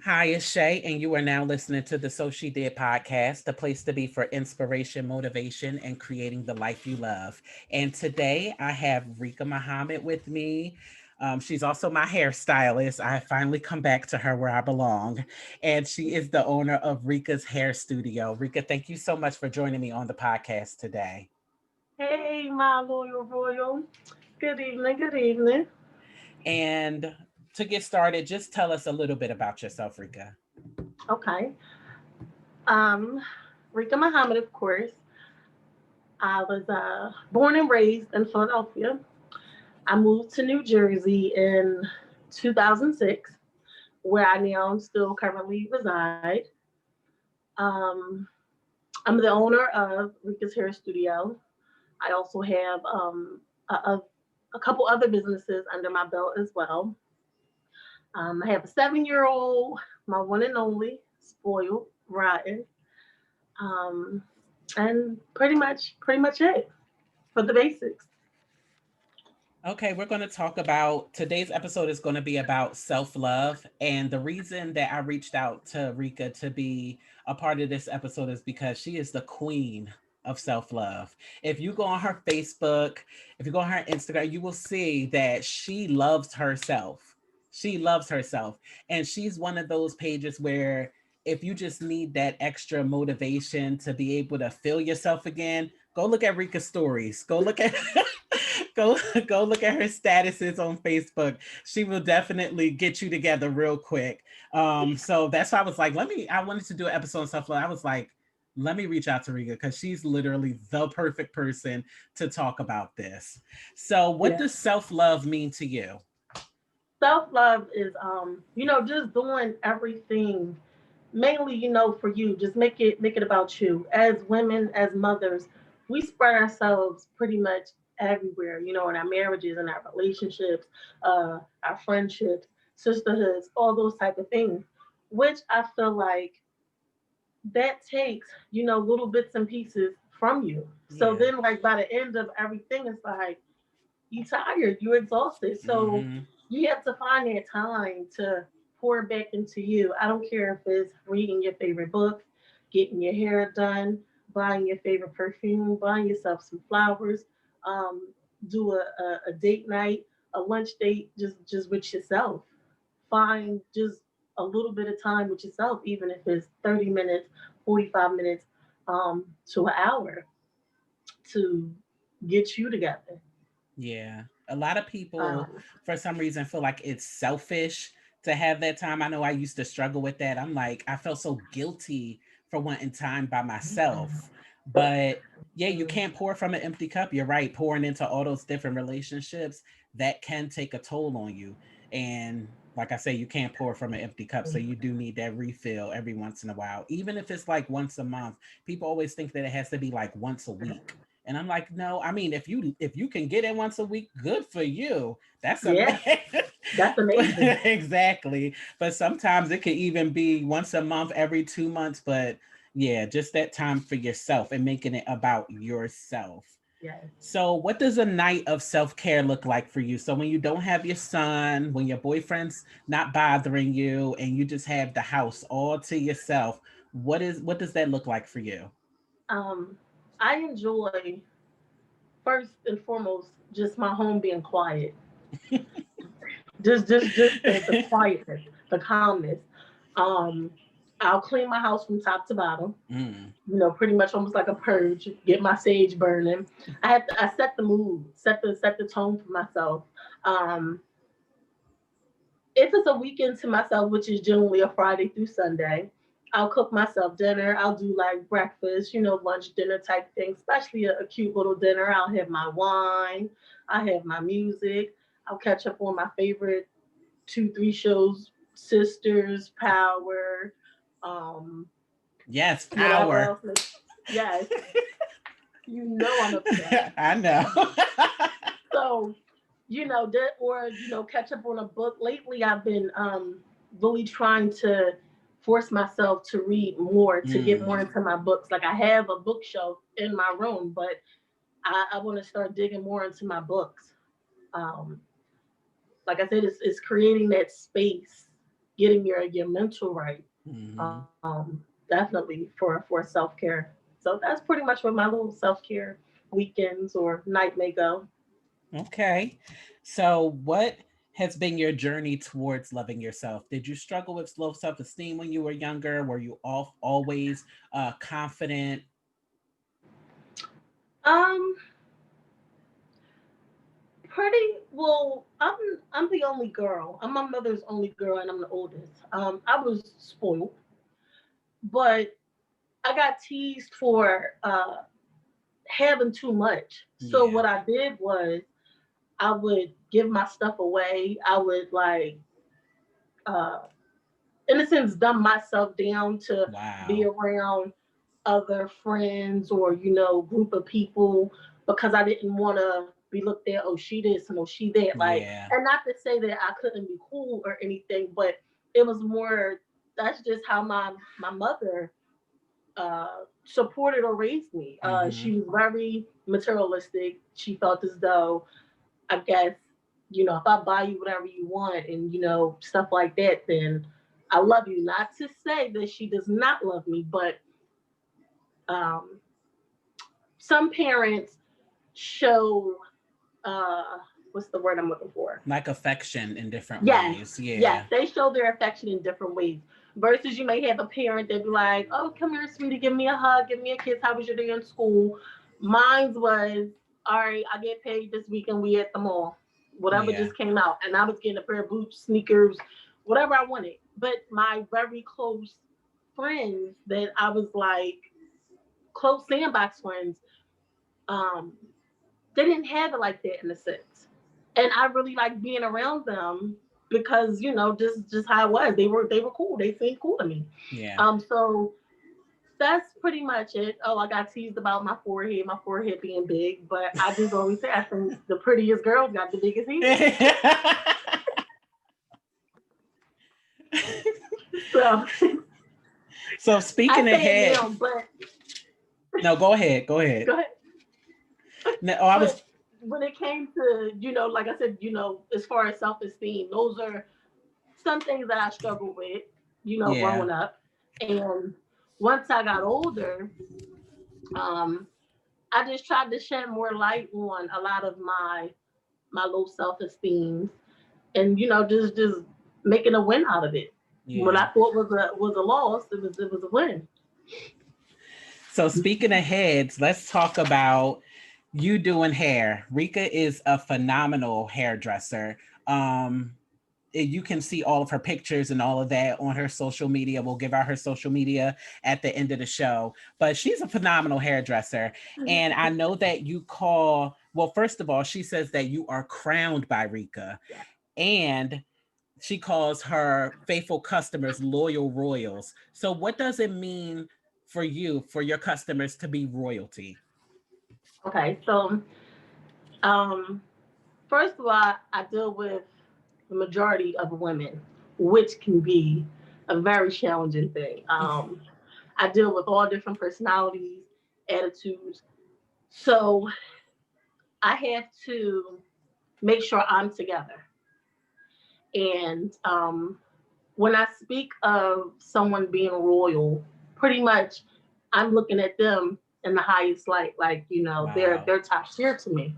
Hi, it's Shay, and you are now listening to the So She Did podcast, the place to be for inspiration, motivation, and creating the life you love. And today I have Reeka Muhammad with me. She's also my hairstylist. I finally come back to her where I belong. And she is the owner of Reeka's Hair Studio. Reeka, thank you so much for joining me on the podcast today. Hey, my loyal royal. Good evening. Good evening. And to get started, just tell us a little bit about yourself, Reeka. Okay. Um, Reeka Muhammad, of course. I was born and raised in Philadelphia. I moved to New Jersey in 2006, where I now still currently reside. Um, I'm the owner of Reeka's Hair Studio. I also have a couple other businesses under my belt as well. I have a 7 year old, my one and only, spoiled, rotten, um, and pretty much it for the basics. Okay, we're going to talk about today's episode is going to be about self love. And the reason that I reached out to Rika to be a part of this episode is because she is the queen of self love. If you go on her Facebook, if you go on her Instagram, you will see that she loves herself. She loves herself. And she's one of those pages where if you just need that extra motivation to be able to feel yourself again, go look at Rika's stories. Go look at go go look at her statuses on Facebook. She will definitely get you together real quick. So that's why I was like, I wanted to do an episode on self love. I was like, let me reach out to Riga because she's literally the perfect person to talk about this. So what Yeah. does self love mean to you? Self love is just doing everything mainly, for you. Just make it about you. As women, as mothers, we spread ourselves pretty much everywhere, in our marriages and our relationships, our friendships, sisterhoods, all those type of things. Which I feel like that takes, little bits and pieces from you. So Yeah. then like by the end of everything, it's like you tired, you exhausted. So Mm-hmm. you have to find that time to pour back into you. I don't care if it's reading your favorite book, getting your hair done, buying your favorite perfume, buying yourself some flowers, um, do a date night, a lunch date just with yourself. Find just a little bit of time with yourself, even if it's 30 minutes, 45 minutes, to an hour to get you together. Yeah. A lot of people, Um, for some reason, feel like it's selfish to have that time. I know I used to struggle with that. I'm like, I felt so guilty for wanting time by myself. But yeah, you can't pour from an empty cup. You're right. Pouring into all those different relationships, that can take a toll on you. And like I say, you can't pour from an empty cup. So you do need that refill every once in a while. Even if it's like once a month, people always think that it has to be like once a week, and I'm like, no, I mean, if you can get in once a week, good for you. That's yeah, amazing. that's amazing. Exactly. But sometimes it could even be once a month, every 2 months. But yeah, just that time for yourself and making it about yourself. Yes. So, what does a night of self care look like for you? So, when you don't have your son, when your boyfriend's not bothering you, and you just have the house all to yourself, what does that look like for you? Um, I enjoy first and foremost just my home being quiet. Just the quietness, the calmness. Um, I'll clean my house from top to bottom. Mm, Pretty much almost like a purge. Get my sage burning. I set the mood, set the tone for myself. Um, if it's a weekend to myself, which is generally a Friday through Sunday, I'll cook myself dinner. I'll do like breakfast, lunch, dinner type thing, especially a cute little dinner. I'll have my wine. I have my music. I'll catch up on my favorite two, three shows, Sisters, Power, um, yes, whatever power. else. Yes, I'm upset. I know. So, that or catch up on a book. Lately, I've been really trying to force myself to read more, to get Mm, more into my books. Like I have a bookshelf in my room, but I want to start digging more into my books. Um, like I said, it's creating that space getting your mental right. Hmm. Definitely for self care. So that's pretty much what my little self care weekends or night may go. Okay. So, what has been your journey towards loving yourself? Did you struggle with low self esteem when you were younger? Were you always confident? Um, Pretty well. I'm the only girl. I'm my mother's only girl, and I'm the oldest. I was spoiled, but I got teased for having too much. So Yeah. what I did was I would give my stuff away. I would like, uh, in a sense, dumb myself down to be Wow. around other friends or group of people because I didn't want to be looked at. Oh, she this and oh, she that. Like, Yeah. and not to say that I couldn't be cool or anything, but it was more. That's just how my mother supported or raised me. Hmm. She was very materialistic. She felt as though, I guess, if I buy you whatever you want and stuff like that, then I love you. Not to say that she does not love me, but um, some parents show what's the word I'm looking for? Like affection in different Yes, ways. yes, Yeah. they show their affection in different ways. Versus you may have a parent that be like, "Oh, come here, sweetie, give me a hug, give me a kiss. How was your day in school?" Mine was, "All right, I get paid this weekend. We at the mall. Whatever Yeah. just came out, and I was getting a pair of boots, sneakers, whatever I wanted." But my very close friends that I was like close sandbox friends, um, they didn't have it like that in a sense. And I really like being around them because, just how it was. They were cool. They seemed cool to me. Yeah. So that's pretty much it. Oh, I got teased about my forehead being big, but I just always say I think the prettiest girls got the biggest head. So So I speaking say it ahead, now, but no, go ahead. Go ahead. go ahead. No, oh, I was. But when it came to, like I said, as far as self esteem, those are some things that I struggled with, Yeah. growing up. And once I got older, um, I just tried to shed more light on a lot of my low self esteem, and just making a win out of it. What Yeah. I thought was a loss, it was a win. So speaking of heads, let's talk about you doing hair. Rika is a phenomenal hairdresser. Um, you can see all of her pictures and all of that on her social media. We'll give out her social media at the end of the show. But she's a phenomenal hairdresser. And I know that you call, well, first of all, she says that you are crowned by Rika. And she calls her faithful customers loyal royals. So, what does it mean for you, for your customers to be royalty? Okay, so um, first of all, I deal with the majority of women, which can be a very challenging thing. I deal with all different personalities, attitudes. So I have to make sure I'm together. And when I speak of someone being royal, pretty much I'm looking at them in the highest light, like Wow. they're top tier to me.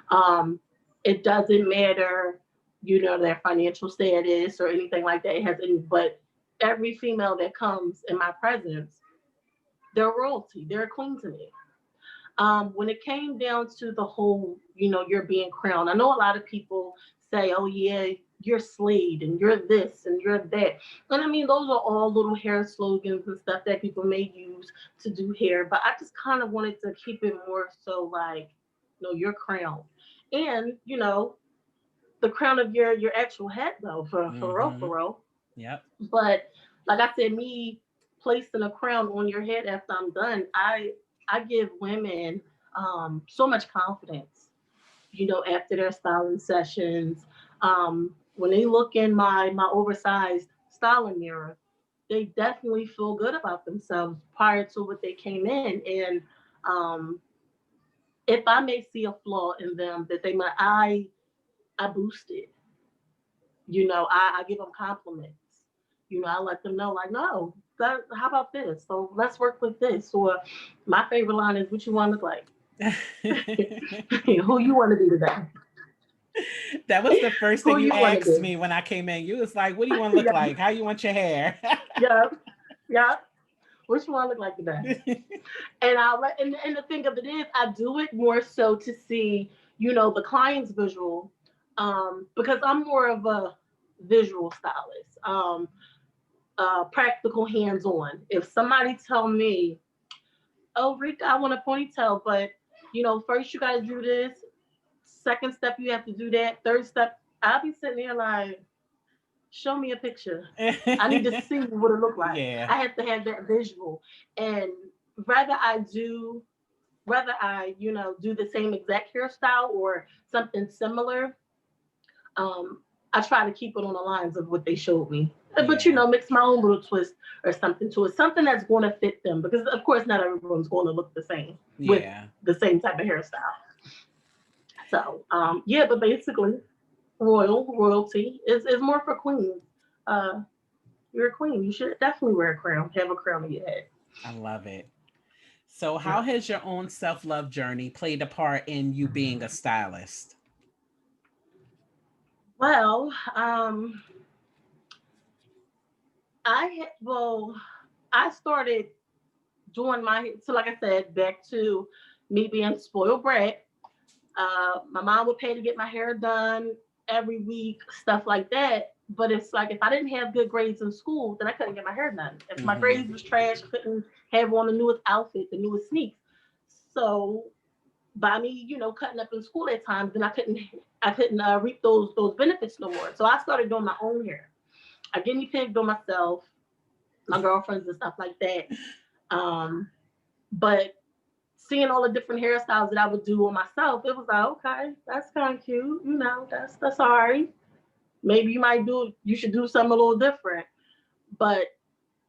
Um, it doesn't matter, their financial status or anything like that. It has any, but every female that comes in my presence, they're royalty. They're a queen to me. When it came down to the whole, you're being crowned, I know a lot of people say, oh, yeah, you're slayed and you're this and you're that. And I mean, those are all little hair slogans and stuff that people may use to do hair. But I just kind of wanted to keep it more so like, you're crowned. And, the crown of your actual head, though, for real, Mm-hmm. for real. Yep. But like I said, me placing a crown on your head after I'm done, I give women so much confidence. After their styling sessions, when they look in my oversized styling mirror, they definitely feel good about themselves prior to what they came in. And um, if I may see a flaw in them that they might, I boost it. I give them compliments. I let them know, like, no, how about this? So let's work with this. Or my favorite line is, what you want to look like? Who you want to be today? That was the first thing Who you you want to asked be? me when I came in. You was like, "What do you want to look Yeah, like? How you want your hair?" yeah, yeah. What you want to look like today? And and the thing of it is, I do it more so to see, the client's visual, because I'm more of a visual stylist, practical, hands on. If somebody tell me, "Oh, Rika, I want a ponytail, but first you got to do this. Second step, you have to do that. Third step," I'll be sitting there like, show me a picture. I need to see what it look like. Yeah. I have to have that visual. And whether I do whether I, do the same exact hairstyle or something similar, um, I try to keep it on the lines of what they showed me. But Yeah. mix my own little twist or something to it, something that's going to fit them, because of course not everyone's going to look the same with Yeah. the same type of hairstyle. So yeah, but basically, royalty is more for queens. Uh, you're a queen. You should definitely wear a crown. Have a crown on your head. I love it. So, Yeah. how has your own self love journey played a part in you being a stylist? Well, well, I started doing so like I said, back to me being spoiled brat. My mom would pay to get my hair done every week, stuff like that. But it's like, if I didn't have good grades in school, then I couldn't get my hair done. If my Mm-hmm. grades was trash, I couldn't have on the newest outfit, the newest sneaks. So by me, cutting up in school at times, then I couldn't reap those benefits no more. So I started doing my own hair. I guinea pigged on myself, my girlfriends and stuff like that. Um, but seeing all the different hairstyles that I would do on myself, it was like, okay, that's kind of cute. That's all right. Maybe you should do something a little different. But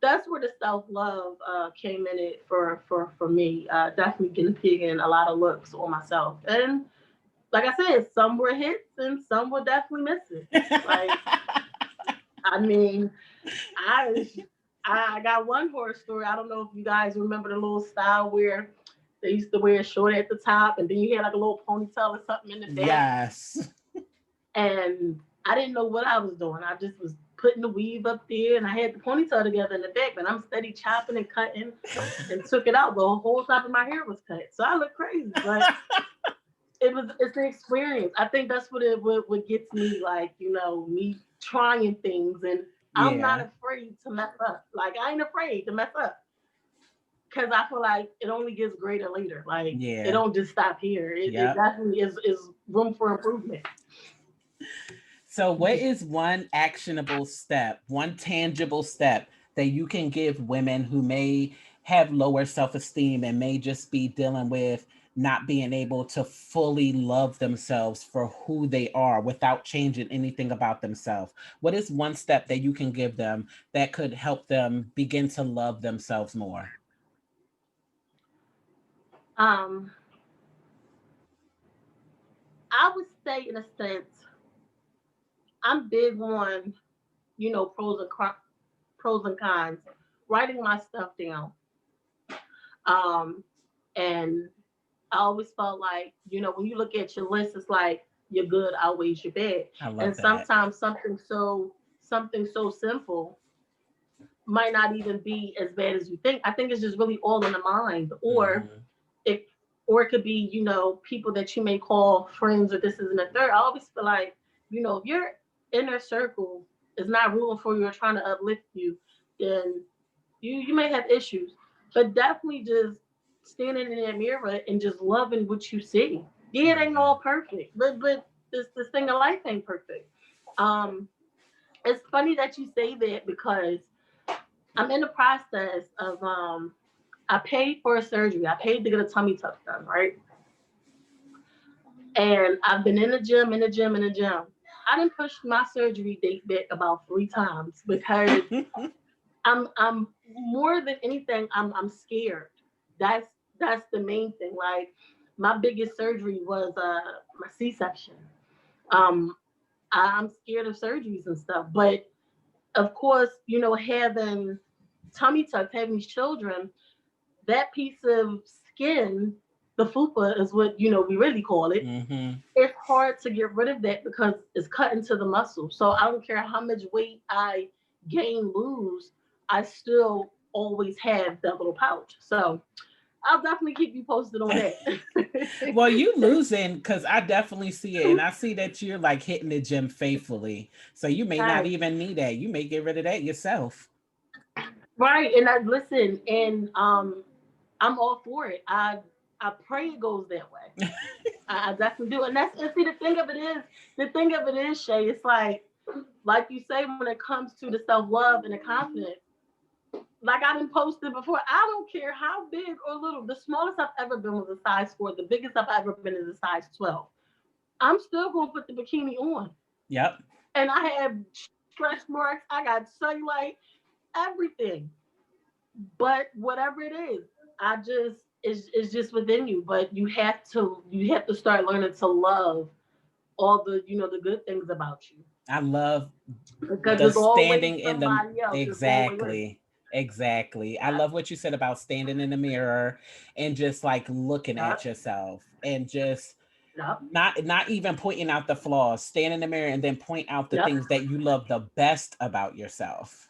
that's where the self love came in it for me. Definitely getting pigging a lot of looks on myself, and like I said, some were hits and some were definitely misses. Like, I mean, I I got one horror story. I don't know if you guys remember the little style where they used to wear a short at the top and then you had like a little ponytail or something in the back. Yes. And I didn't know what I was doing. I just was putting the weave up there and I had the ponytail together in the back, but I'm steady chopping and cutting and took it out. The whole top of my hair was cut. So I look crazy. But it's an experience. I think that's what gets me, like, me trying things, and I'm not Yeah. afraid to mess up. Like, I ain't afraid to mess up because I feel like it only gets greater later. Like, it Yeah. don't just stop here. It Yep. definitely is room for improvement. So, what is one actionable step, one tangible step that you can give women who may have lower self esteem and may just be dealing with not being able to fully love themselves for who they are without changing anything about themselves? What is one step that you can give them that could help them begin to love themselves more? Um, I would say, in a sense, I'm big on pros and cons, writing my stuff down. Um, and I always felt like, when you look at your list, it's like your good outweighs your bad. I love And that. sometimes something so simple might not even be as bad as you think. I think it's just really all in the mind. Hmm. It it could be, people that you may call friends or this is and the third. I always feel like, if your inner circle is not rooting for you or trying to uplift you, then you may have issues. But definitely just standing in that mirror and just loving what you see. Yeah, it ain't Yeah. all perfect, but this thing of life ain't perfect. Um, it's funny that you say that because I'm in the process of I paid for a surgery. I paid to get a tummy tuck done, right? And I've been in the gym, in the gym, in the gym. I didn't push my surgery date back about 3 times because I'm more than anything, I'm scared. That's that's the main thing. Like, my biggest surgery was my C-section. Um I'm scared of surgeries and stuff, but of course, having tummy tucks, having these children, that piece of skin, the fupa is what we really call it. Mm-hmm. It's hard to get rid of that because it's cut into the muscle. So I don't care how much weight I gain, lose, I still always have that little pouch. So I'll definitely keep you posted on that. Well, you losing because I definitely see it, and I see that you're like hitting the gym faithfully. So you may not Right, even need that. You may get rid of that yourself. right. And I listen, and I'm all for it. I pray it goes that way. I definitely do. And see, the thing of it is, Shay, it's like you say, when it comes to the self love and the confidence, like I done posted before, I don't care how big or little. The smallest I've ever been was a size 4. The biggest I've ever been is a size 12. I'm still gonna put the bikini on. Yep. And I have stretch marks, I got cellulite, everything. But whatever it is, I just it's just within you. But you have to start learning to love all the good things about you. I love Because the there's always standing in the somebody else. There's always. exactly. Exactly. I Yep, love what you said about standing in the mirror and just like looking yep, at yourself and just yep, not even pointing out the flaws. Stand in the mirror and then point out the yep, things that you love the best about yourself.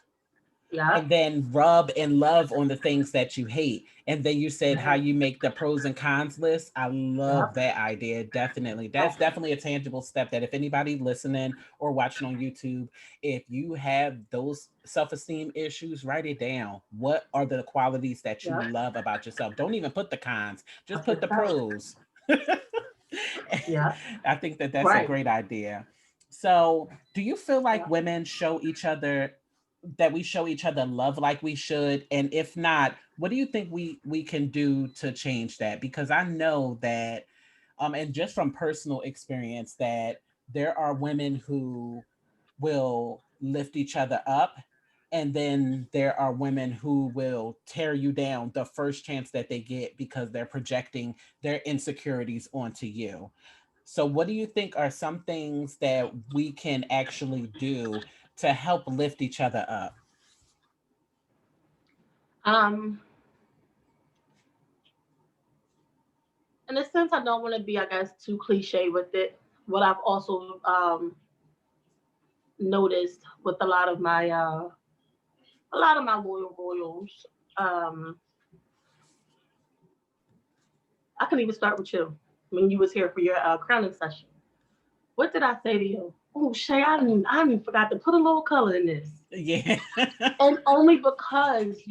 yep. And then rub and love on the things that you hate. And then you said how you make the pros and cons list. I love Yep. that idea. Definitely. That's Oh, definitely a tangible step that if anybody listening or watching on YouTube, if you have those self-esteem issues, write it down. What are the qualities that you yep. love about yourself? Don't even put the cons, just That's put the yourself. pros. Yep. I think that that's a Right. great idea. So, do you feel like Yep. women show each other that we show each other love like we should? And if not, what do you think we can do to change that? Because I know that and just from personal experience that there are women who will lift each other up, and then there are women who will tear you down the first chance that they get because they're projecting their insecurities onto you. So, what do you think are some things that we can actually do to help lift each other up? Um, in a sense, I don't want to be, I guess, too cliche with it. What I've also noticed with a lot of my loyal royals, um, I can even start with you when you was here for your crowning session. What did I say to you? Oh, Shay, I didn't forgot to put a little color in this, Yeah. and only because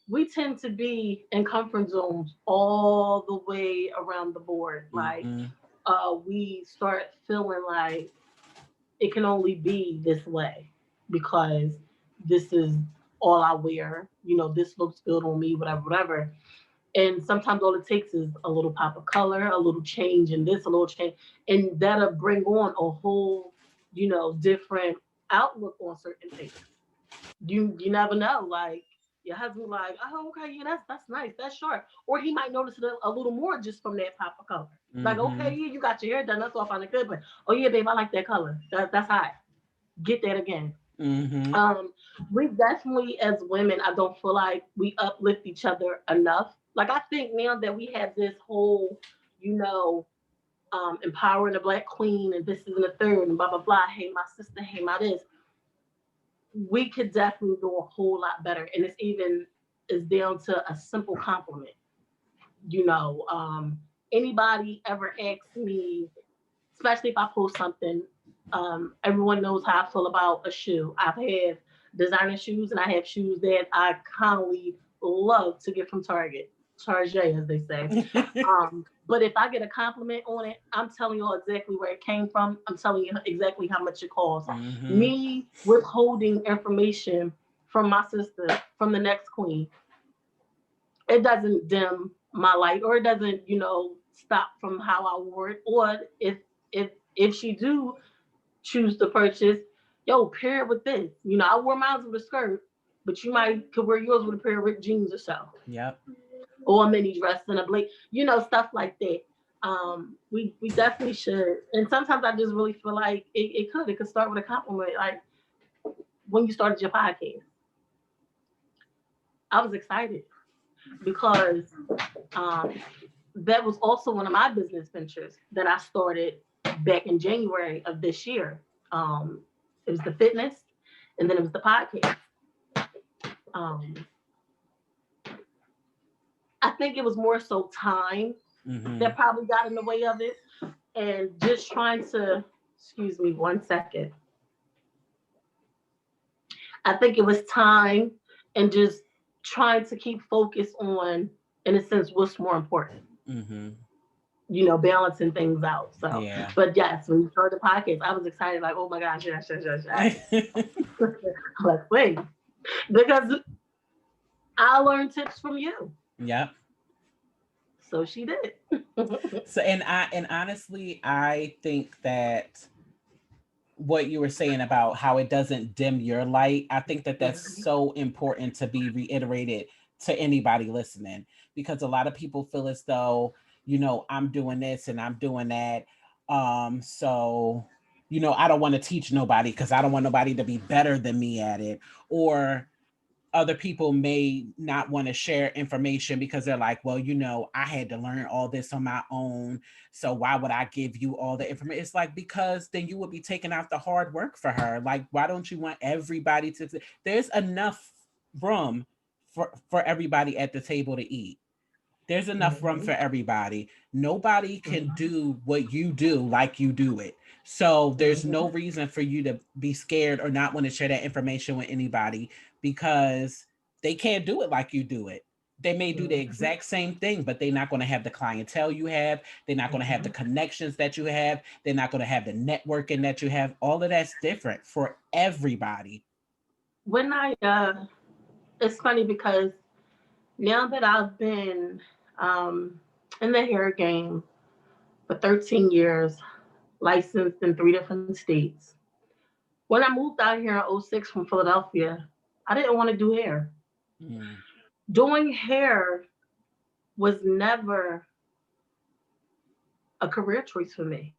we tend to be in comfort zones all the way around the board. Like, Hmm. we start feeling like it can only be this way because this is all I wear. This looks good on me, whatever, whatever. And sometimes all it takes is a little pop of color, a little change in this, a little change, and that'll bring on a whole, different outlook on certain things. You never know. Like, your husband, like, oh, okay, yeah, that's nice, that's short, or he might notice it a little more just from that pop of color. Like, okay, Hmm. yeah, you got your hair done, that's all fine and good, but oh yeah, babe, I like that color. That's hot. Get that again. Hmm. Um, we definitely, as women, I don't feel like we uplift each other enough. Like, I think now that we have this whole, you know, empowering the black queen and this is in the third and blah blah blah. Hey, my sister. Hey, my this. We could definitely do a whole lot better, and it's even is down to a simple compliment. You know, anybody ever asks me, especially if I post something, everyone knows how I feel about a shoe. I've had designer shoes and I have shoes that I kindly love to get from Target, as they say. But if I get a compliment on it, I'm telling you exactly where it came from. I'm telling you exactly how much it costs. Hmm. Me withholding information from my sister, from the next queen, it doesn't dim my light, or it doesn't, stop from how I wore it. Or if she do choose to purchase, yo, pair it with this. I wore mine with a skirt, but you might could wear yours with a pair of ripped jeans or so, Yep. or a mini dress and a blake, stuff like that. We definitely should. And sometimes I just really feel like it could start with a compliment. Like, when you started your podcast. I was excited because um, that was also one of my business ventures that I started back in January of this year. Um, it was the fitness, and then it was the podcast. Um, I think it was more so time Mm-hmm. that probably got in the way of it, and just trying to, excuse me, 1 second. I think it was time and just trying to keep focus on, in a sense, what's more important. Mm-hmm. Balancing things out. So, Yeah. but yes, when you started the podcast, I was excited, like, oh my gosh, yes, yes, yes, yes. I'm like, wait, because I learned tips from you. Yep. So she did. So and honestly, I think that what you were saying about how it doesn't dim your light, I think that that's so important to be reiterated to anybody listening, because a lot of people feel as though, I'm doing this and I'm doing that. So, I don't want to teach nobody because I don't want nobody to be better than me at it. Or other people may not want to share information because they're like, well, I had to learn all this on my own. So why would I give you all the information? It's like, because then you would be taking out the hard work for her. Like, why don't you want everybody to? There's enough room for everybody at the table to eat. There's enough room for everybody. Nobody can do what you do like you do it. So there's no reason for you to be scared or not want to share that information with anybody, because they can't do it like you do it. They may do the exact same thing, but they're not going to have the clientele you have. They're not going to have the connections that you have. They're not going to have the networking that you have. All of that's different for everybody. When it's funny because now that I've been um, in the hair game for 13 years, licensed in 3 different states. When I moved out here in '06 from Philadelphia, I didn't want to do hair. Mm, Doing hair was never a career choice for me.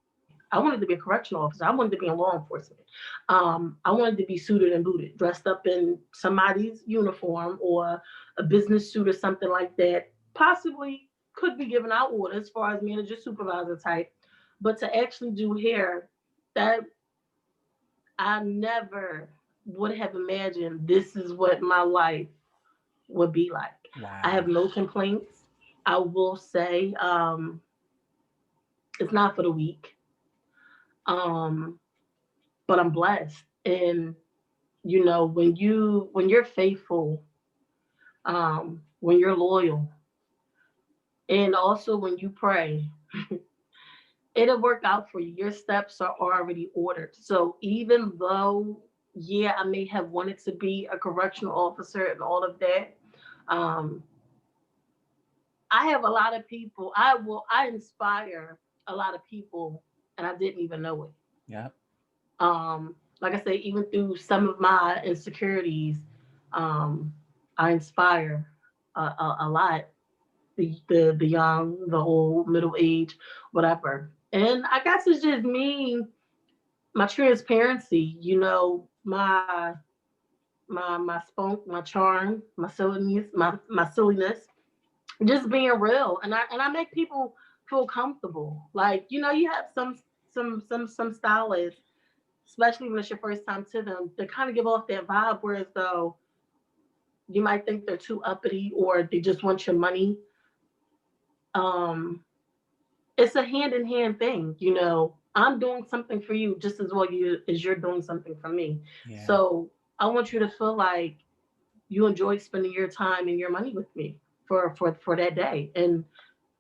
I wanted to be a correctional officer. I wanted to be in law enforcement. I wanted to be suited and booted, dressed up in somebody's uniform or a business suit or something like that. Possibly could be giving out orders as far as manager supervisor type, but to actually do hair, that I never would have imagined this is what my life would be like. I have wow. no complaints. I will say it's not for the weak, um, but I'm blessed. And when you're faithful, when you're loyal, and also when you pray, it'll work out for you. Your steps are already ordered. So even though, yeah, I may have wanted to be a correctional officer and all of that, um, I have a lot of people. I inspire a lot of people, and I didn't even know it. Yep. Like I say, even through some of my insecurities, um, I inspire a lot, the young, the old, middle age, whatever. And I guess it's just me, my transparency. My spunk, my charm, my silliness, just being real, and I make people feel comfortable. Like you have some stylists, especially when it's your first time to them, they kind of give off that vibe, whereas though you might think they're too uppity or they just want your money. Um, it's a hand in hand thing. I'm doing something for you just as well as you're doing something for me. Yeah. So I want you to feel like you enjoy spending your time and your money with me for that day, and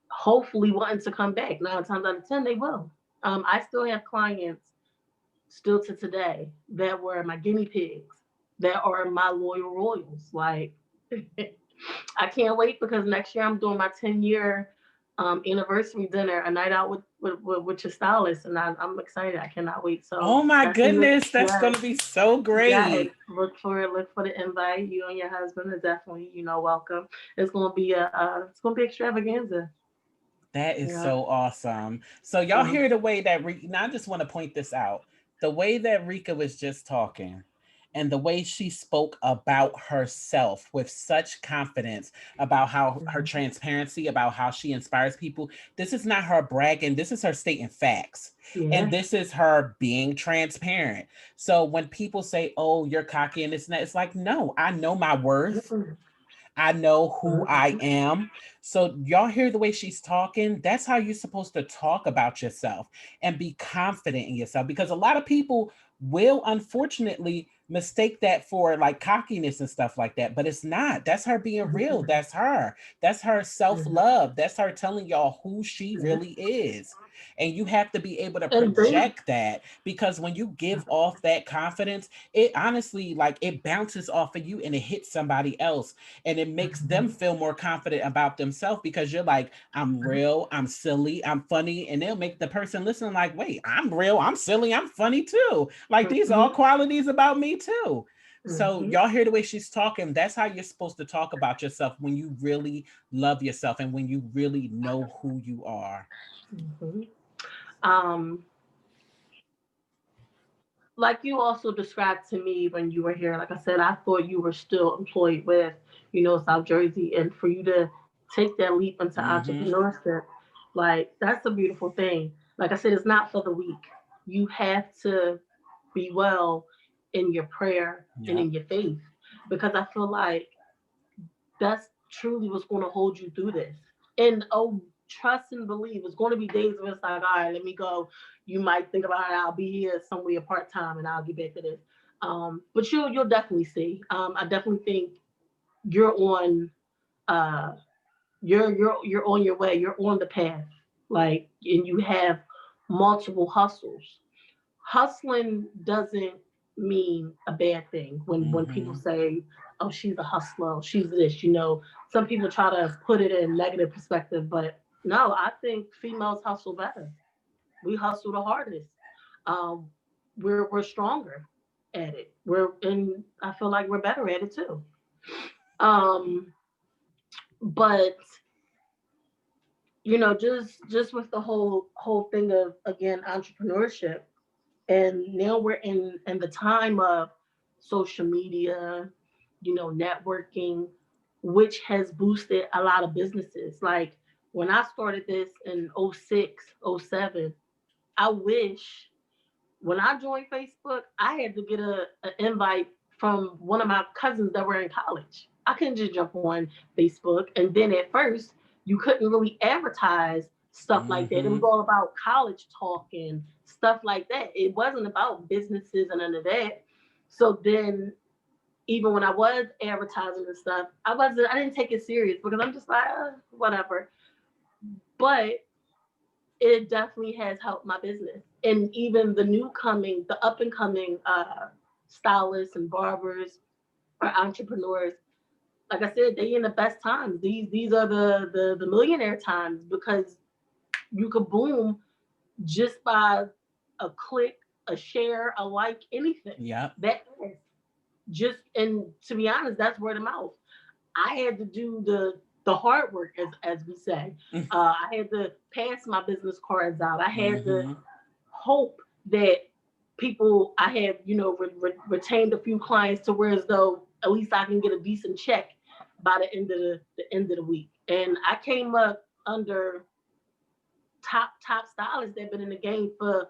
hopefully wanting to come back. 9 times out of 10, they will. I still have clients still to today that were my guinea pigs, that are my loyal royals. Like, I can't wait because next year I'm doing my 10-year anniversary dinner, a night out with your stylist, and I'm excited. I cannot wait. So Oh my definitely, goodness, that's yes, going to be so yes. great. Look for the invite. You and your husband are definitely welcome. It's gonna be extravaganza. That is Yeah. so awesome. So y'all Um, hear the way that now I just want to point this out. The way that Rika was just talking and the way she spoke about herself with such confidence, about how her Mhm. transparency, about how she inspires people. This is not her bragging, this is her stating facts. And Yeah. this is her being transparent. So when people say, oh, you're cocky and this and that, it's like, no, I know my worth. Mhm. I know who I Mhm. am. So y'all hear the way she's talking? That's how you're supposed to talk about yourself and be confident in yourself, because a lot of people will unfortunately mistake that for like cockiness and stuff like that, but it's not. That's her being real. Mhm. That's her. That's her Mhm. self-love. That's her telling y'all who she Yeah. really is. And you have to be able to And they, project that, because when you give off that confidence, it honestly like it bounces off of you and it hits somebody else, and it makes them Mhm. feel more confident about themselves, because you're like, I'm real, I'm silly, I'm funny, and they'll make the person listen like, wait, I'm real, I'm silly, I'm funny too. Like these are all Mhm. qualities about me too. So Mhm. y'all hear the way she's talking. That's how you're supposed to talk about yourself, when you really love yourself and when you really know who you are. Mhm. Um, like you also described to me when you were here, like I said, I thought you were still employed with, South Jersey, and for you to take that leap into Mm-hmm. entrepreneurship, like that's a beautiful thing. Like I said, it's not for the weak. You have to be well in your prayer and Yep. in your faith, because I feel like that's truly what's going to hold you through this. And oh, trust and believe. It's going to be days where it's like, all right, let me go. You might think about it. I'll be here somewhere part time, and I'll get back to this. But you'll definitely see. I definitely think you're on uh, you're on your way. You're on the path. Like, and you have multiple hustles. Hustling doesn't mean a bad thing. When people Mm-hmm. say, "Oh, she's a hustler," she's this, some people try to put it in negative perspective, but no, I think females hustle better. We hustle the hardest. Um, we're stronger at it. And I feel like we're better at it too. Um, but just with the whole thing of, again, entrepreneurship, and now we're in the time of social media, networking, which has boosted a lot of businesses. Like when I started this in '06, '07, I wish when I joined Facebook, I had to get an invite from one of my cousins that were in college. I couldn't just jump on Facebook. And then at first, you couldn't really advertise stuff like that. It was Mm-hmm. all about college talk and stuff like that. It wasn't about businesses and none of that. So then, even when I was advertising and stuff, I didn't take it serious because I'm just like, whatever. But it definitely has helped my business. And even the up and coming stylists and barbers or entrepreneurs, like I said, they in the best times. These are the millionaire times, because you could boom just by a click, a share, a like, anything. Yep. That is just, and to be honest, that's word of mouth. I had to do the hard work, as we say. I had to pass my business cards out. I had to Mm-hmm. hope that people I have, retained a few clients to where as though at least I can get a decent check by the end of the week. And I came up under top stylists that have been in the game for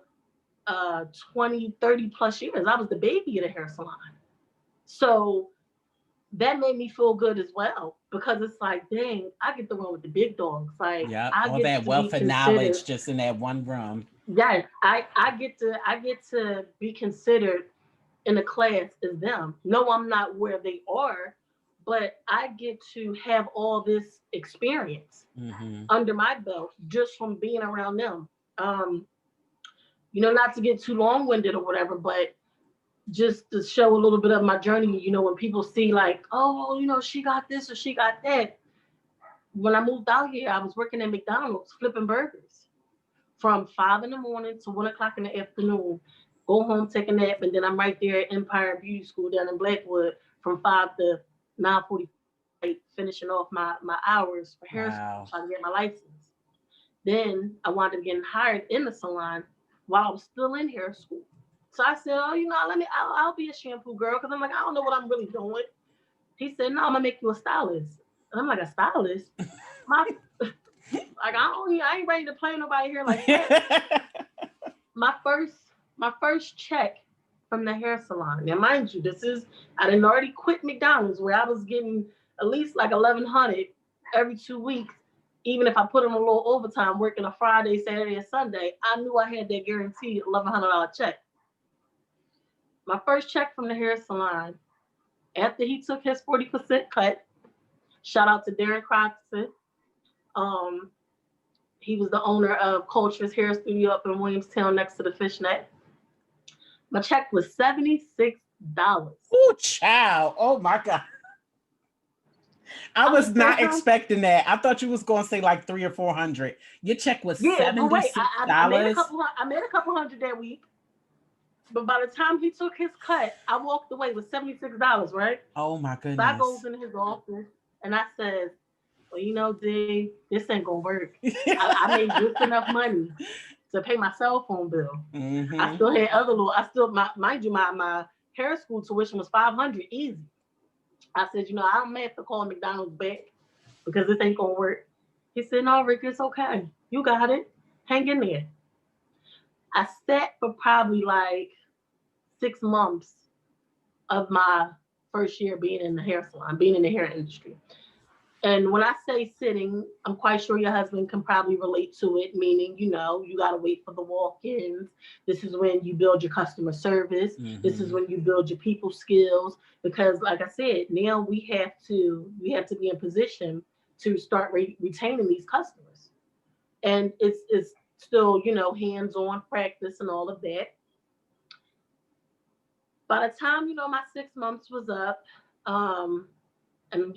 20, 30 plus years. I was the baby of the hair salon. So that made me feel good as well, because it's like, dang, I get to run with the big dogs. Like Yep. I All get that to be wealth and considered. knowledge just in that one room. Yes, I get to be considered in a class as them. No, I'm not where they are, but I get to have all this experience Mm-hmm. under my belt just from being around them. Um, not to get too long winded or whatever, but just to show a little bit of my journey, when people see like, oh, she got this or she got that. When I moved out here, I was working at McDonald's flipping burgers from 5 in the morning to 1 o'clock in the afternoon. Go home, take a nap, and then I'm right there at Empire Beauty School down in Blackwood from 5 to 9:45, finishing off my hours for hair school, Wow. trying to get my license. Then I wound up getting hired in the salon while I was still in hair school. So I said, oh, I'll be a shampoo girl because I'm like, I don't know what I'm really doing. He said, no, I'm gonna make you a stylist. And I'm like, a stylist? My like I ain't ready to play nobody here like that. My first my first check from the hair salon. Now, mind you, I didn't already quit McDonald's where I was getting at least like 1,100 every 2 weeks. Even if I put in a little overtime, working a Friday, Saturday, and Sunday, I knew I had that guaranteed $1,100 check. My first check from the hair salon, after he took his 40% cut, shout out to Darren Croxton. Um, he was the owner of Culture's Hair Studio up in Williamstown next to the Fishnet. My check was $76. Oh, child. Oh my God. I was not expecting that. I thought you was going to say like 300 or 400. Your check was $76. Wait, I made a couple hundred that week. But by the time he took his cut, I walked away with $76, right? Oh my goodness. So I goes in his office and I says, well, D, this ain't gonna work. I made just enough money to pay my cell phone bill. Mm-hmm. I still had mind you, my hair school tuition was $500 easy. I said, I may have to call McDonald's back because this ain't gonna work. He said, no, Rick, it's okay. You got it. Hang in there. I sat for probably like 6 months of my first year being in the hair salon, being in the hair industry. And when I say sitting, I'm quite sure your husband can probably relate to it, meaning, you got to wait for the walk-ins. This is when you build your customer service. Mm-hmm. This is when you build your people skills. Because like I said, now we have to be in position to start retaining these customers. And it's still, hands-on practice and all of that. By the time, my 6 months was up, and,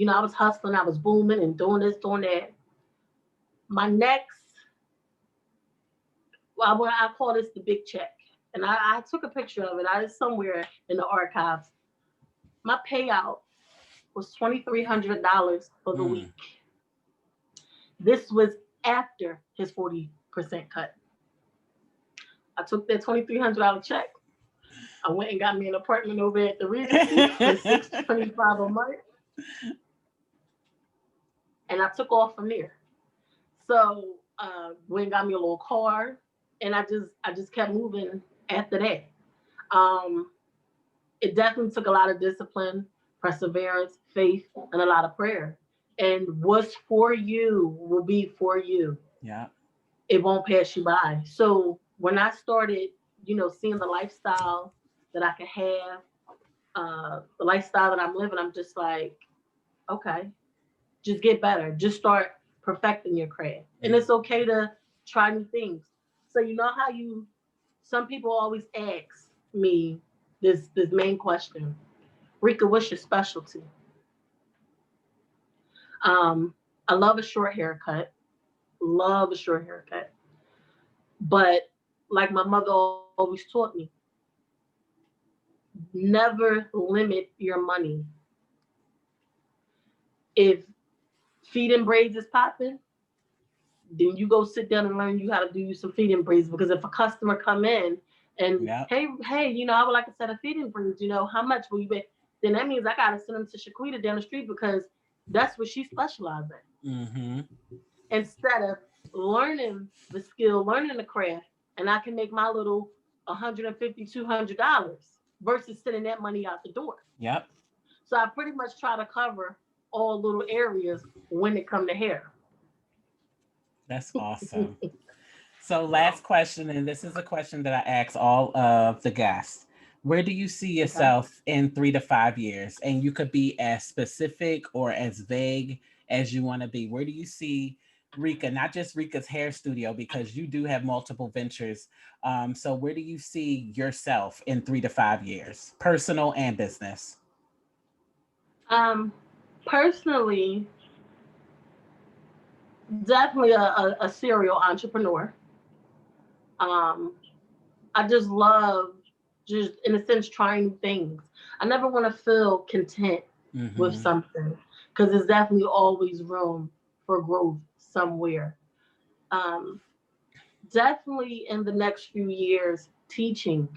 I was hustling, I was booming and doing this, doing that. My next, I call this the big check. And I took a picture of it. It's somewhere in the archives. My payout was $2,300 for the week. This was after his 40% cut. I took that $2,300 check. I went and got me an apartment over at the Regency for $625 a month. And I took off from there. So went and got me a little car, and I just kept moving after that. It definitely took a lot of discipline, perseverance, faith, and a lot of prayer. And what's for you will be for you. Yeah. It won't pass you by. So when I started, seeing the lifestyle that I could have, the lifestyle that I'm living, I'm just like, okay, just get better. Just start perfecting your craft. And it's okay to try new things. So how some people always ask me this main question, Reeka, what's your specialty? I love a short haircut. But like my mother always taught me, never limit your money. If feeding braids is popping, then you go sit down and learn you how to do some feeding braids. Because if a customer come in and hey, I would like a set of feeding braids, how much will you pay? Then that means I gotta send them to Shaquita down the street because that's what she specializes in. Mm-hmm. Instead of learning the skill, learning the craft, and I can make my little $150, $200 versus sending that money out the door. Yep. So I pretty much try to cover all little areas when it comes to hair. That's awesome. So last question, and this is a question that I ask all of the guests. Where do you see yourself in 3 to 5 years? And you could be as specific or as vague as you want to be. Where do you see Reeka, not just Reeka's hair studio, because you do have multiple ventures. So where do you see yourself in 3 to 5 years, personal and business? Personally, definitely a serial entrepreneur. I just love, just in a sense, trying things. I never want to feel content with something because there's definitely always room for growth somewhere. Definitely in the next few years, teaching.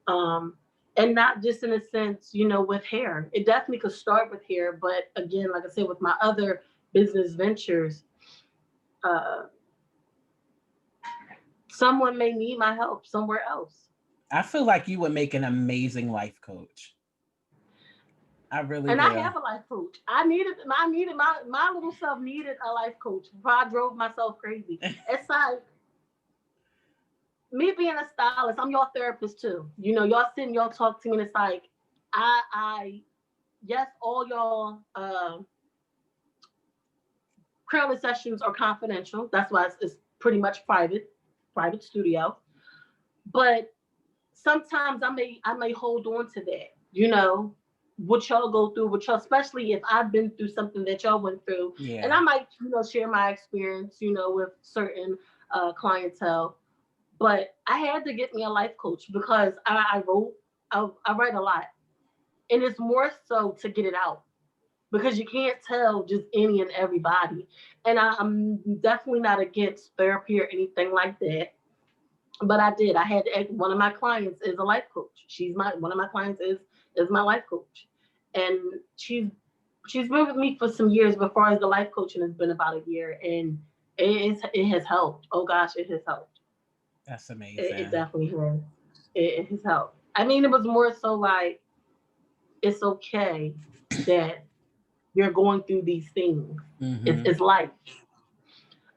Um, and not just in a sense, with hair. It definitely could start with hair, but again, like I said, with my other business ventures, uh, someone may need my help somewhere else. I feel like you would make an amazing life coach. I really And I do. have a life coach. I needed my little self needed a life coach before I drove myself crazy. It's like me being a stylist, I'm your therapist too. Y'all sit and y'all talk to me, and it's like I yes, all y'all curling sessions are confidential. That's why it's pretty much private studio. But sometimes I may hold on to that. What y'all go through, what y'all, especially if I've been through something that y'all went through, and Yeah. I might share my experience, with certain clientele. But I had to get me a life coach because I write a lot, and it's more so to get it out because you can't tell just any and everybody. And I'm definitely not against therapy or anything like that. But I did. I had one of my clients is a life coach. She's my one of my clients is my life coach, and she's been with me for some years. But as far as the life coaching, has been about a year, and it has helped. Oh gosh, it has helped. That's It amazing. definitely has. It has helped. I mean, it was more so like it's okay that you're going through these things. Mm-hmm. It's life.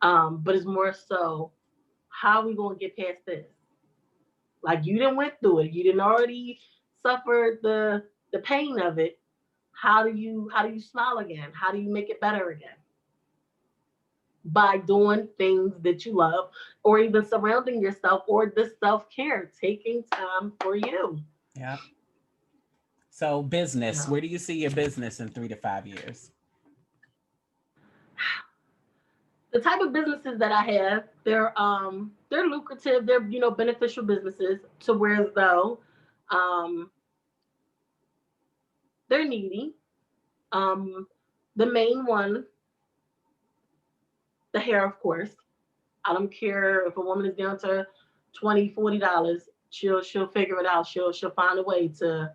But it's more so how are we gonna get past this? Like you didn't went through it. You didn't already suffer the pain of it. How do you smile again? How do you make it better again? By doing things that you love, or even surrounding yourself, or the self-care, taking time for you. Yeah. So business, No. where do you see your business in 3 to 5 years? The type of businesses that I have, they're lucrative, they're beneficial businesses to where as though um they're needy. Um the main one, the hair, of course. I don't care if a woman is down to $20, $40. She'll figure it out. She'll find a way to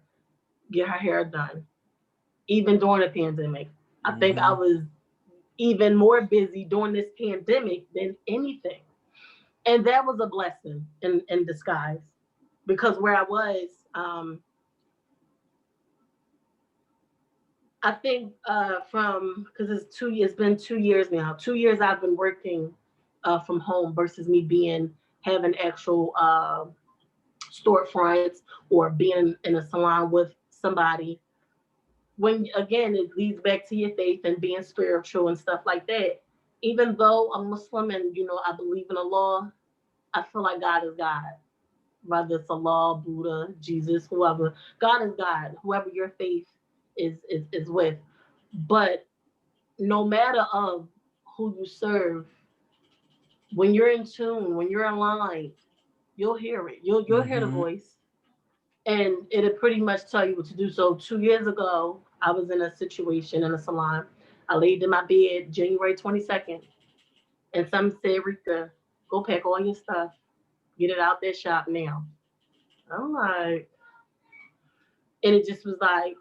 get her hair done. Even during the pandemic, I think I Mm-hmm. was even more busy during this pandemic than anything, and that was a blessing in disguise. Because where I was, I think from because it's been 2 years now. 2 years I've been working from home versus me being having actual storefronts or being in a salon with somebody. When again, it leads back to your faith and being spiritual and stuff like that. Even though I'm Muslim and I believe in Allah, I feel like God is God. Whether it's Allah, Buddha, Jesus, whoever, God is God. Whoever your faith is with. But no matter of who you serve, when you're in tune, when you're in line, you'll hear it. You'll hear the Mm-hmm. voice, and it'll pretty much tell you what to do. So 2 years ago, I was in a situation in a salon. I laid in my bed January 22nd, and some said, "Rika, go pack all your stuff, get it out that shop now." I'm like, and it just was like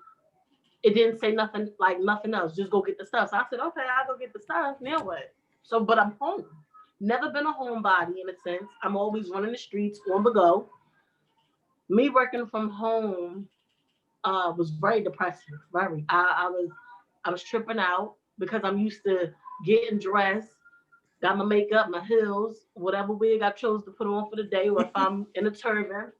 it didn't say nothing like nothing else. Just go get the stuff. So I said, okay, I'll go get the stuff. Now what? So, but I'm home. Never been a homebody in a sense. I'm always running the streets on the go. Me working from home was very depressing. Very. I was tripping out because I'm used to getting dressed, got my makeup, my heels, whatever wig I chose to put on for the day, or if I'm in a turban.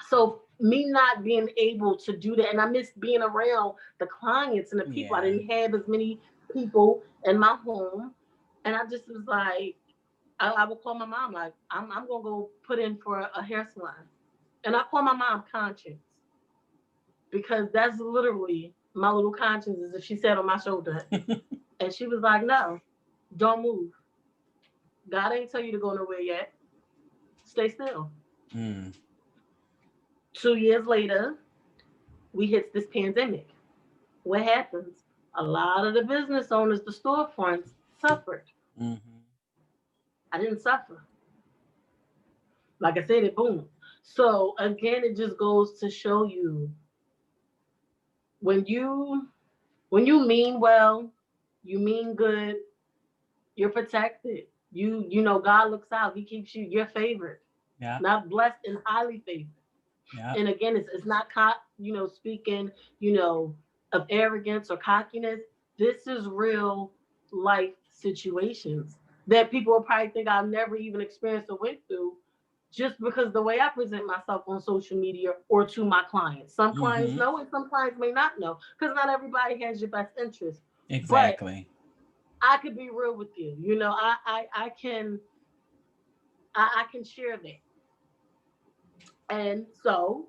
So me not being able to do that, and I missed being around the clients and the people. I Yeah. didn't have as many people in my home, and I just was like, I would call my mom like, I'm gonna go put in for a hair salon, and I call my mom conscience because that's literally my little conscience is if she sat on my shoulder, and she was like, no, don't move. God ain't tell you to go nowhere yet. Stay still. Mm. 2 years later, we hit this pandemic. What happens? A lot of the business owners, the storefronts, suffered. Mm-hmm. I didn't suffer. Like I said, it boomed. So again, it just goes to show you when you mean well, you mean good, you're protected. You know God looks out. He keeps you your favorite, Yeah. not blessed and highly favored. Yeah. And again, it's not speaking of arrogance or cockiness. This is real life situations that people will probably think I've never even experienced or went through, just because the way I present myself on social media or to my clients. Some clients Mm-hmm. know and some clients may not know, because not everybody has your best interest. But Exactly. I could be real with you. I can share that. And so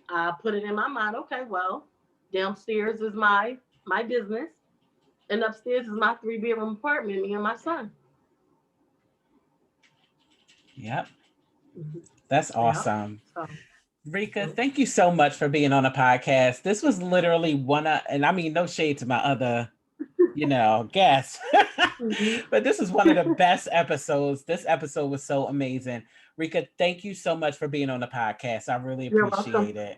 I put it in my mind, okay, well, downstairs is my business, and upstairs is my 3 bedroom apartment, me and my son. Yep. Mhm. That's Yeah. awesome. So Rika, mhm. thank you so much for being on the podcast. This was literally one of, and I mean, no shade to my other, guests, Mhm. but this is one of the best episodes. This episode was so amazing. Rika, thank you so much for being on the podcast. I really You're welcome. appreciate it.